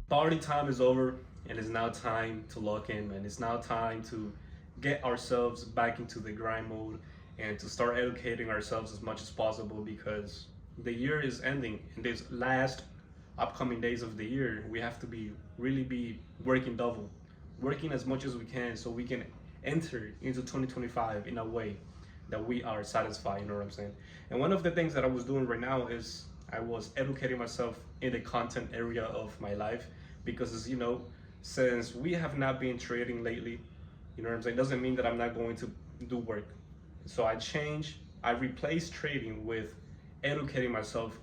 Party time is over, and it's now time to lock in, man. It's now time to get ourselves back into the grind mode and to start educating ourselves as much as possible because the year is ending. In these last upcoming days of the year, we have to be working double, working as much as we can so we can enter into 2025 in a way that we are satisfied. You know what I'm saying? And one of the things that I was doing right now is I was educating myself in the content area of my life because, as you know, since we have not been trading lately, you know what I'm saying, doesn't mean that I'm not going to do work. So I replaced trading with educating myself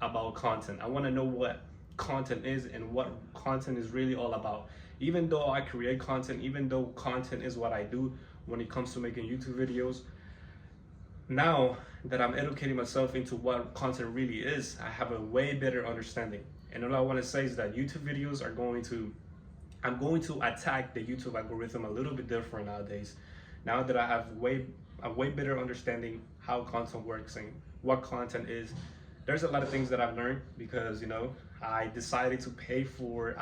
about content. I want to know what content is and what content is really all about. Even though I create content, even though content is what I do when it comes to making YouTube videos, now that I'm educating myself into what content really is, I have a way better understanding. And all I want to say is that YouTube videos I'm going to attack the YouTube algorithm a little bit different nowadays. Now that I have a way better understanding how content works and what content is, there's a lot of things that I've learned because, you know, I decided to pay for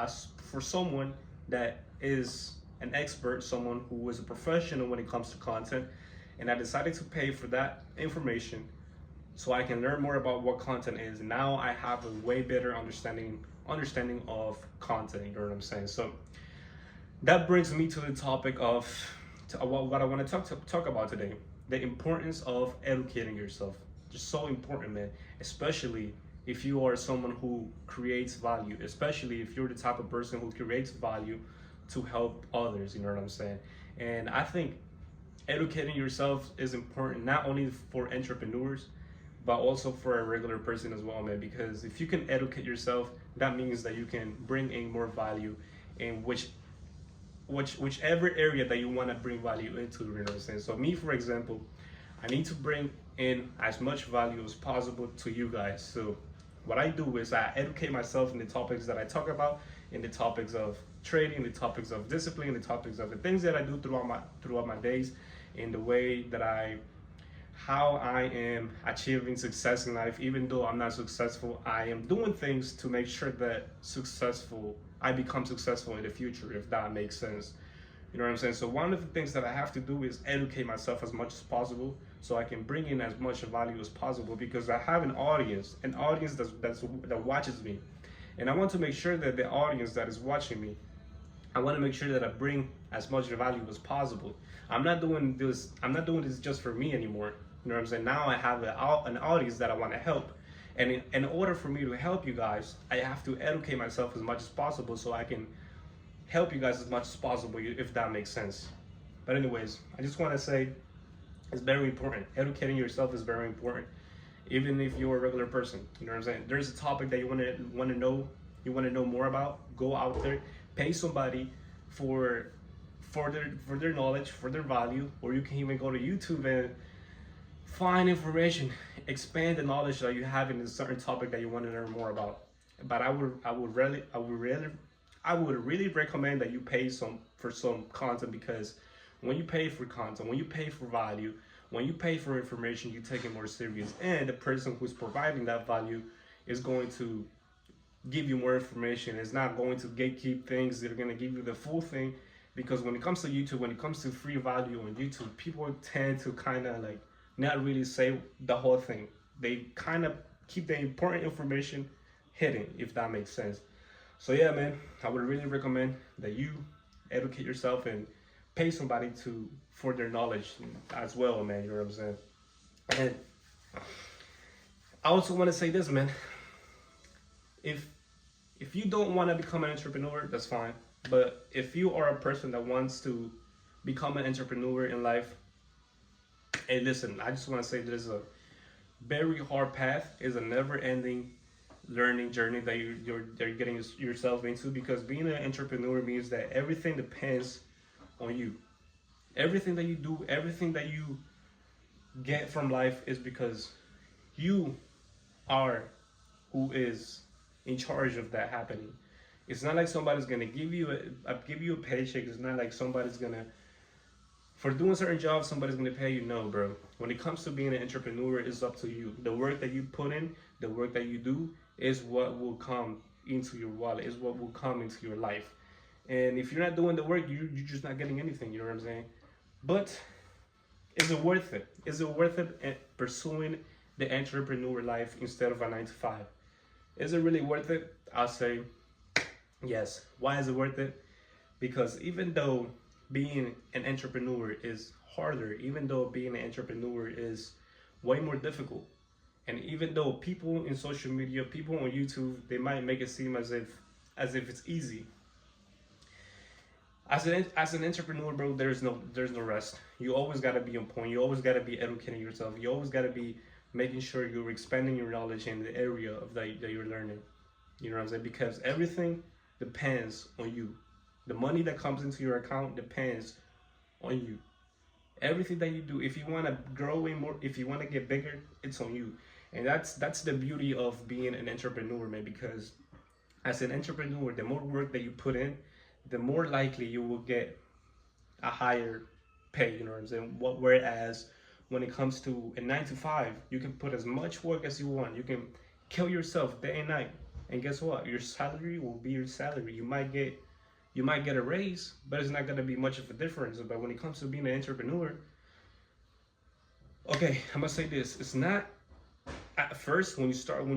someone that is an expert, someone who is a professional when it comes to content, and I decided to pay for that information so I can learn more about what content is. Now I have a way better understanding of content. You know what I'm saying? So that brings me to the topic of what I want to talk about today: the importance of educating yourself. Just so important, man. Especially if you are someone who creates value. Especially if you're the type of person who creates value to help others. You know what I'm saying? And I think educating yourself is important not only for entrepreneurs but also for a regular person as well, man, because if you can educate yourself, that means that you can bring in more value in whichever area that you want to bring value into. You know what I'm saying? So me, for example, I need to bring in as much value as possible to you guys. So what I do is I educate myself in the topics that I talk about, in the topics of trading, the topics of discipline, the topics of the things that I do throughout my days, in the way that how I am achieving success in life. Even though I'm not successful, I am doing things to make sure that I become successful in the future, if that makes sense. You know what I'm saying? So one of the things that I have to do is educate myself as much as possible so I can bring in as much value as possible, because I have an audience that watches me. And I want to make sure that the audience that is watching me, I want to make sure that I bring as much value as possible. I'm not doing this just for me anymore. You know what I'm saying? Now I have an audience that I want to help. And in order for me to help you guys, I have to educate myself as much as possible so I can help you guys as much as possible, if that makes sense. But anyways, I just want to say it's very important. Educating yourself is very important, even if you're a regular person. You know what I'm saying? There's a topic that you want to know more about. Go out there, pay somebody for their knowledge, for their value, or you can even go to YouTube and find information, expand the knowledge that you have in a certain topic that you want to learn more about. But I would really recommend that you pay for some content, because when you pay for content, when you pay for value, when you pay for information, you take it more serious, and the person who's providing that value is going to give you more information. It's not going to gatekeep things. They're going to give you the full thing, because when it comes to YouTube, when it comes to free value on YouTube, people tend to kind of like not really say the whole thing. They kind of keep the important information hidden, if that makes sense. So yeah, man, I would really recommend that you educate yourself and pay somebody for their knowledge as well, man. You know what I'm saying? And I also want to say this, man. If you don't want to become an entrepreneur, that's fine. But if you are a person that wants to become an entrepreneur in life, hey, listen, I just want to say this is a very hard path. It's a never-ending learning journey that you're getting yourself into, because being an entrepreneur means that everything depends on you. Everything that you do, everything that you get from life is because you are who is in charge of that happening. It's not like somebody's gonna give you a paycheck. It's not like somebody's gonna, for doing certain jobs, somebody's gonna pay you. No, bro. When it comes to being an entrepreneur, it's up to you. The work that you put in, the work that you do, is what will come into your wallet, is what will come into your life. And if you're not doing the work, you're just not getting anything. You know what I'm saying? But is it worth it? Is it worth it pursuing the entrepreneur life instead of a 9 to 5? Is it really worth it? I'll say yes. Why is it worth it? Because even though being an entrepreneur is harder, even though being an entrepreneur is way more difficult, and even though people in social media, people on YouTube, they might make it seem as if it's easy. As an entrepreneur, bro, there's no rest. You always gotta be on point. You always gotta be educating yourself. You always gotta be making sure you're expanding your knowledge in the area of that you're learning. You know what I'm saying? Because everything depends on you. The money that comes into your account depends on you. Everything that you do, if you want to grow in more, if you want to get bigger, it's on you. And that's the beauty of being an entrepreneur, man. Because as an entrepreneur, the more work that you put in, the more likely you will get a higher pay. You know what I'm saying? Whereas when it comes to a 9 to 5, you can put as much work as you want. You can kill yourself day and night, and guess what? Your salary will be your salary. You might get a raise, but it's not gonna be much of a difference. But when it comes to being an entrepreneur, okay, I'm gonna say this: it's not at first when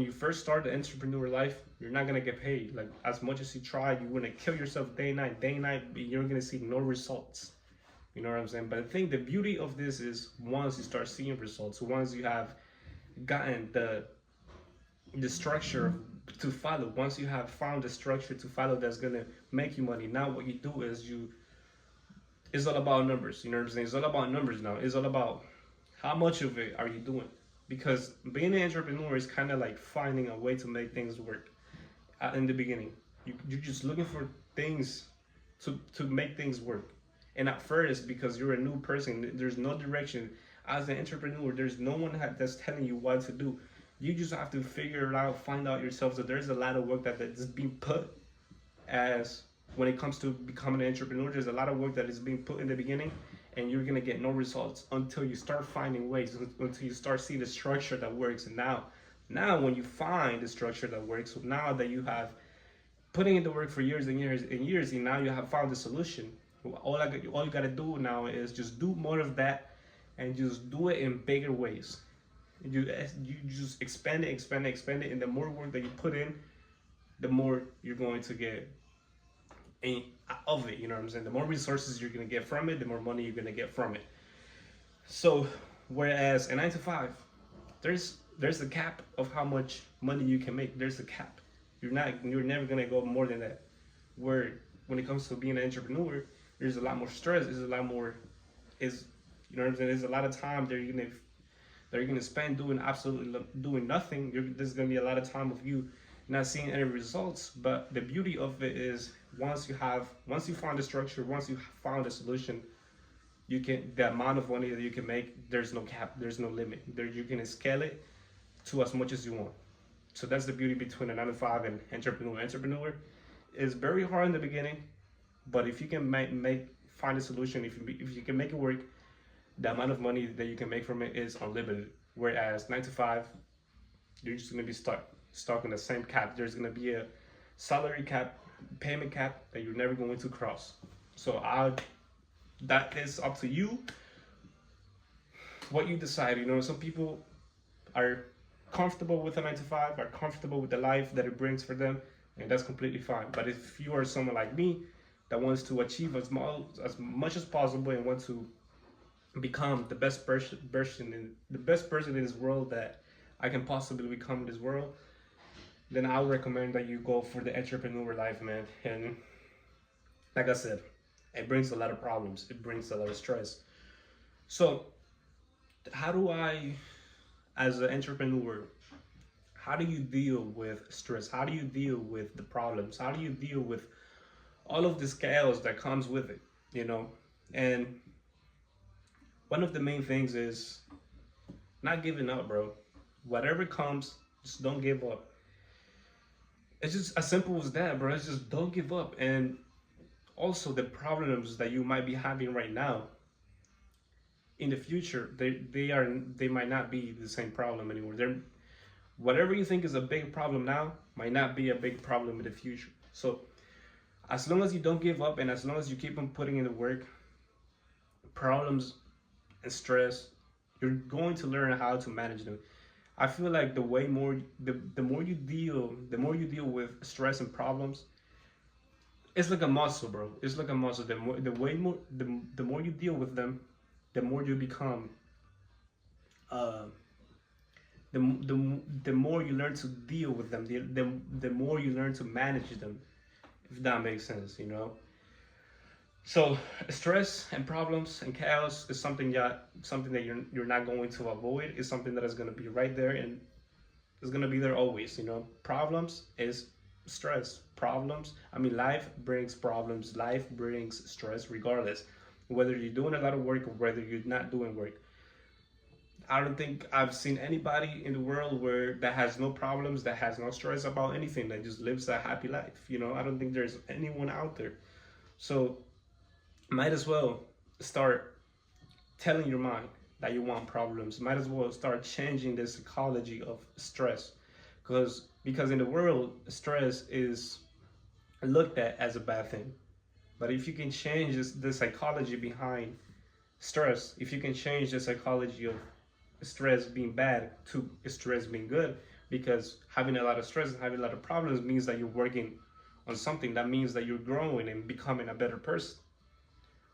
you first start the entrepreneur life, you're not gonna get paid. Like as much as you try, you're gonna kill yourself day and night, but you're gonna see no results. You know what I'm saying? But I think the beauty of this is once you start seeing results, once you have gotten the structure to follow, once you have found the structure to follow that's gonna make you money, now what you do is it's all about numbers. You know what I'm saying? It's all about numbers now. It's all about how much of it are you doing? Because being an entrepreneur is kind of like finding a way to make things work. In the beginning, you're just looking for things to make things work. And at first, because you're a new person, there's no direction. As an entrepreneur, there's no one that's telling you what to do. You just have to figure it out, find out yourself. So there's a lot of work that's being put as when it comes to becoming an entrepreneur. There's a lot of work that is being put in the beginning, and you're gonna get no results until you start finding ways, until you start seeing the structure that works. And now when you find the structure that works, so now that you have putting in the work for years and years and years, and now you have found the solution. All you gotta do now is just do more of that, and just do it in bigger ways. You just expand it, and the more work that you put in, the more you're going to get of it. You know what I'm saying? The more resources you're gonna get from it, the more money you're gonna get from it. So whereas a 9 to 5, there's a cap of how much money you can make. There's a cap. You're never gonna go more than that. Where when it comes to being an entrepreneur, there's a lot more stress. There's a lot more you know what I'm saying? There's a lot of time that you're gonna spend doing nothing. There's gonna be a lot of time of you not seeing any results. But the beauty of it is once you find the structure, once you found a solution, the amount of money that you can make, there's no cap, there's no limit. You can scale it to as much as you want. So that's the beauty between a 9 to 5 and entrepreneur. Entrepreneur is very hard in the beginning, but if you can find a solution, if you can make it work, the amount of money that you can make from it is unlimited. Whereas 9 to 5, you're just gonna be stuck in the same cap. There's gonna be a salary cap, payment cap that you're never going to cross. So that is up to you. What you decide. You know, some people are comfortable with a 9 to 5, are comfortable with the life that it brings for them, and that's completely fine. But if you are someone like me that wants to achieve as much as possible and want to become the best person in this world that I can possibly become in this world, then I would recommend that you go for the entrepreneur life, man. And like I said, it brings a lot of problems. It brings a lot of stress. So how do I, as an entrepreneur, how do you deal with stress? How do you deal with the problems? How do you deal with all of this chaos that comes with it, you know? And one of the main things is not giving up, bro. Whatever comes, just don't give up. It's just as simple as that, bro. It's just don't give up. And also the problems that you might be having right now, in the future, they might not be the same problem anymore. Whatever you think is a big problem now might not be a big problem in the future. So as long as you don't give up and as long as you keep on putting in the work, problems and stress, you're going to learn how to manage them. I feel like the more you deal with stress and problems, it's like a muscle, bro. It's like a muscle. The more you deal with them, the more you become uh the more you learn to deal with them, the more you learn to manage them, if that makes sense, you know. So stress and problems and chaos is something that you're not going to avoid. It's something that is going to be right there and is going to be there always, you know. Problems is stress. Problems, I mean, life brings problems, life brings stress, regardless whether you're doing a lot of work or whether you're not doing work. I don't think I've seen anybody in the world where that has no problems, that has no stress about anything, that just lives a happy life, you know. I don't think there's anyone out there. So might as well start telling your mind that you want problems. Might as well start changing the psychology of stress, because in the world, stress is looked at as a bad thing. But if you can change the psychology behind stress, if you can change the psychology of stress being bad to stress being good, because having a lot of stress and having a lot of problems means that you're working on something. That means that you're growing and becoming a better person.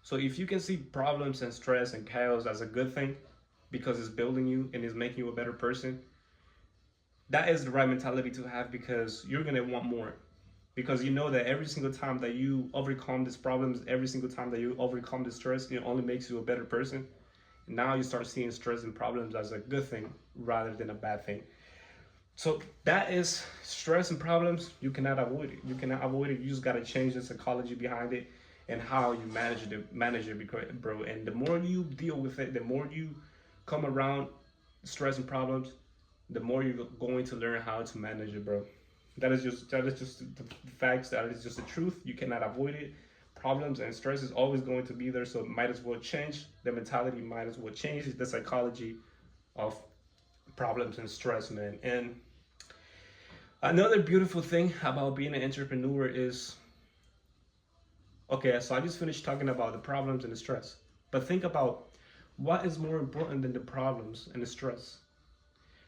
So if you can see problems and stress and chaos as a good thing because it's building you and is making you a better person, that is the right mentality to have, because you're going to want more. Because you know that every single time that you overcome these problems, every single time that you overcome the stress, it only makes you a better person. And now you start seeing stress and problems as a good thing rather than a bad thing. So that is stress and problems. You cannot avoid it. You cannot avoid it. You just got to change the psychology behind it and how you manage it, bro. And the more you deal with it, the more you come around stress and problems, the more you're going to learn how to manage it, bro. That is just the facts. That is just the truth. You cannot avoid it. Problems and stress is always going to be there. So might as well change the mentality. Might as well change the psychology of problems and stress, man. And another beautiful thing about being an entrepreneur is, okay, so I just finished talking about the problems and the stress. But think about what is more important than the problems and the stress.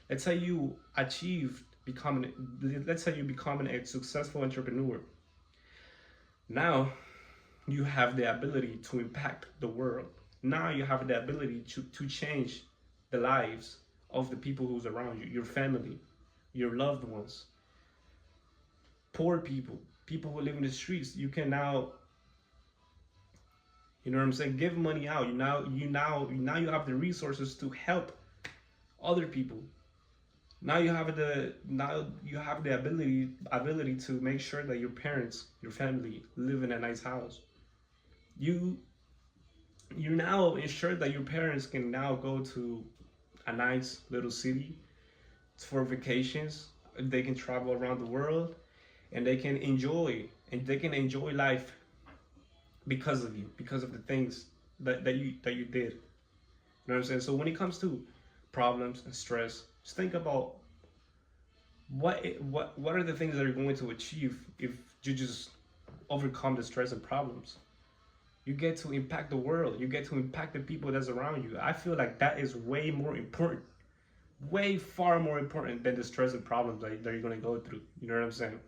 Let's say you achieved becoming, let's say you're becoming a successful entrepreneur. Now you have the ability to impact the world. Now you have the ability to change the lives of the people who's around you, your family, your loved ones, poor people, people who live in the streets. You can now, you know what I'm saying, give money out. You have the resources to help other people. Now you have the ability to make sure that your parents, your family live in a nice house. You now ensure that your parents can now go to a nice little city for vacations. They can travel around the world and they can enjoy life because of you, because of the things that you did. You know what I'm saying? So when it comes to problems and stress, just think about what are the things that you're going to achieve if you just overcome the stress and problems. You get to impact the world. You get to impact the people that's around you. I feel like that is way more important, way far more important than the stress and problems that you're going to go through. You know what I'm saying?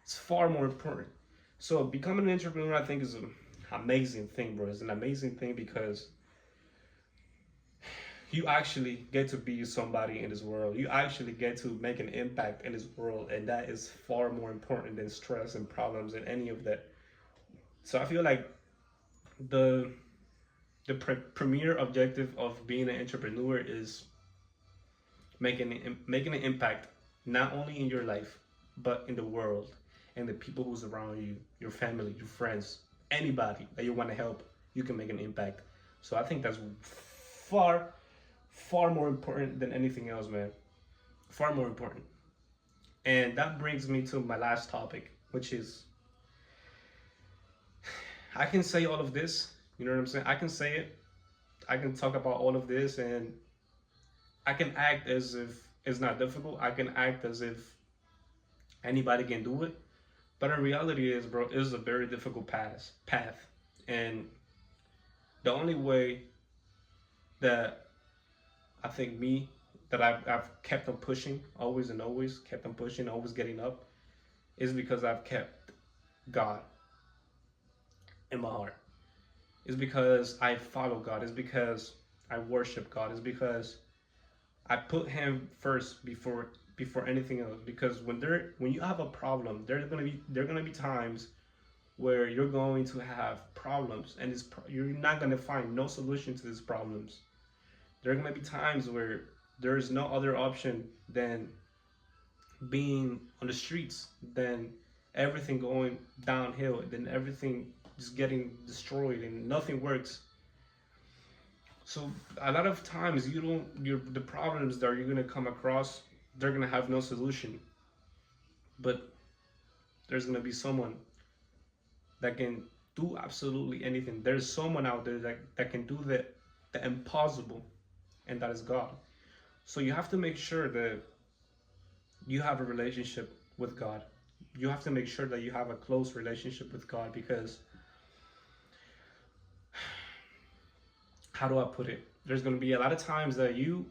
It's far more important. So becoming an entrepreneur, I think, is an amazing thing, bro. It's an amazing thing because you actually get to be somebody in this world. You actually get to make an impact in this world, and that is far more important than stress and problems and any of that. So I feel like the premier objective of being an entrepreneur is making an impact not only in your life but in the world and the people who's around you, your family, your friends, anybody that you want to help. You can make an impact. So I think that's far more important than anything else, man. Far more important. And that brings me to my last topic, which is, I can say all of this, you know what I'm saying? I can say it, I can talk about all of this, and I can act as if it's not difficult. I can act as if anybody can do it. But in reality is, bro, it's a very difficult path. And the only way that I think me that I've kept on pushing, always and always kept on pushing, always getting up, is because I've kept God in my heart. It's because I follow God. It's because I worship God. It's because I put Him first before anything else. Because when you have a problem, there are gonna be times where you're going to have problems, and you're not gonna find no solution to these problems. There are gonna be times where there is no other option than being on the streets, than everything going downhill, then everything just getting destroyed and nothing works. So a lot of times the problems that you're gonna come across, they're gonna have no solution. But there's gonna be someone that can do absolutely anything. There's someone out there that can do the impossible, and that is God. So you have to make sure that you have a relationship with God. You have to make sure that you have a close relationship with God, because how do I put it? There's going to be a lot of times that you're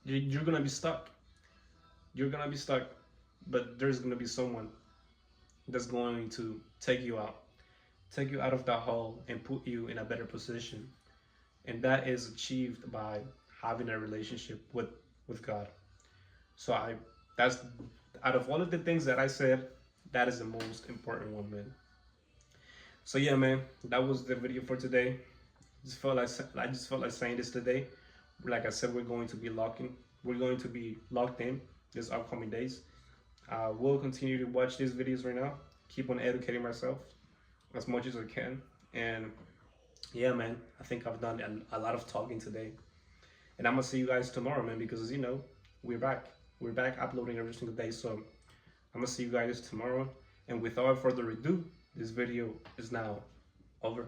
going to be stuck. You're going to be stuck, but there's going to be someone that's going to take you out of that hole and put you in a better position. And that is achieved by having a relationship with God. So that's out of all of the things that I said, that is the most important one, man. So yeah, man, that was the video for today. I just felt like saying this today. Like I said, we're going to be locked in this upcoming days. We'll continue to watch these videos right now. Keep on educating myself as much as I can. And yeah, man, I think I've done a lot of talking today. And I'm gonna see you guys tomorrow, man, because we're back. We're back uploading every single day. So I'm gonna see you guys tomorrow. And without further ado, this video is now over.